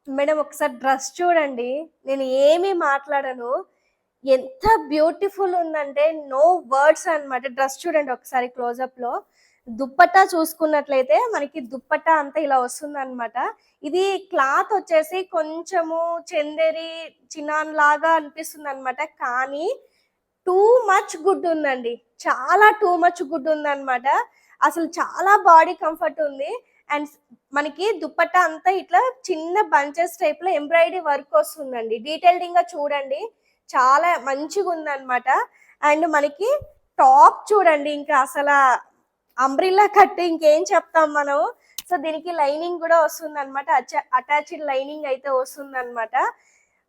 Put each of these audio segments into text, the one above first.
Madam ఒకసారి dress చూడండి. నేను ఏమి మాట్లాడను. ఎంత బ్యూటిఫుల్ ఉందంటే నో వర్డ్స్ అన్నమాట. డ్రెస్ చూడండి ఒకసారి క్లోజప్‌లో. దుప్పట్టా చూసుకున్నట్లయితే మనకి దుప్పట్టా అంతా ఇలా వస్తుందన్నమాట. ఇది క్లాత్ వచ్చేసి కొంచెము చందేరి, చినాన్ లాగా అనిపిస్తుందన్నమాట. కానీ టూ మచ్ గుడ్ ఉందండి. చాలా టూ మచ్ గుడ్ ఉందన్నమాట. అసలు చాలా బాడీ కంఫర్ట్ ఉంది. అండ్ మనకి దుపట్టా అంతా ఇట్లా చిన్న బంచెస్ టైప్‌లో ఎంబ్రాయిడరీ వర్క్ వస్తుందండి. డీటెయిల్డింగ్‌గా చూడండి. చాలా మంచిగుందన్నమాట. అండ్ మనకి టాప్ చూడండి ఇంకా అసలా అంబ్రెల్లా కట్ ఇంకేం చెప్తాం మనం. సో, దీనికి లైనింగ్ గూడా వస్తుందన్నమాట. అటాచ్డ్ లైనింగ్ అయితే వస్తుందన్నమాట.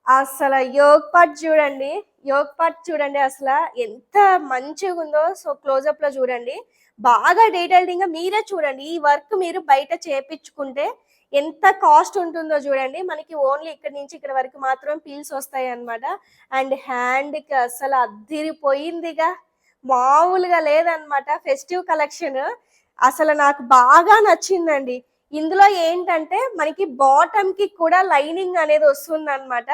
అసల యోగ్ పార్ట్ చూడండి. యోగ్ పార్ట్ చూడండి అసల ఎంత మంచిగుందో. సో, క్లోజప్‌లో చూడండి. బాగా డీటెయిల్డింగ్‌గా మీరే చూడండి. ఈ వర్క్ మీరు బయట చేపిచ్చుకుంటే ఎంత కాస్ట్ ఉంటుందో చూడండి. మనకి ఓన్లీ ఇక్కడి నుంచి ఇక్కడ వరకు మాత్రం పీల్స్ వస్తాయన్నమాట. అండ్ హ్యాండ్‌కి అసలు అద్దిరిపోయిందిగా. మామూలుగా లేదన్నమాట. ఫెస్టివ్ కలెక్షన్ అసలు నాకు బాగా నచ్చిందండి. ఇందులో ఏంటంటే మనకి బాటమ్‌కి కూడా లైనింగ్ అనేది వస్తుందన్నమాట.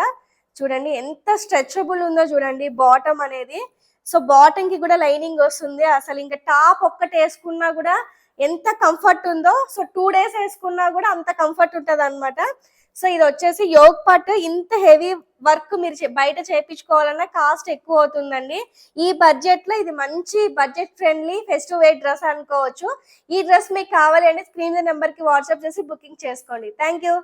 చూడండి ఎంత స్ట్రెచబుల్ ఉందో చూడండి బాటమ్ అనేది. సో, బాటమ్‌కి కూడా లైనింగ్ వస్తుంది. అసలు ఇంకా టాప్ ఒక్కటి వేసుకున్నా కూడా ఎంత కంఫర్ట్ ఉందో, సో 2 డేస్ వేసుకున్నా కూడా అంత కంఫర్ట్ ఉంటదన్నమాట. సో, ఇది వచ్చేసి యోగ్ పార్ట్. ఇంత హెవీ వర్క్ మీరు బయట చేపించుకోవాలన్నా కాస్ట్ ఎక్కువ అవుతుందండి. ఈ బడ్జెట్లో ఇది మంచి budget friendly festive wear dress అనుకోవచ్చు. ఈ డ్రెస్ మీకు కావాలి అంటే స్క్రీన్ నెంబర్కి వాట్సాప్ చేసి బుకింగ్ చేసుకోండి. Thank you.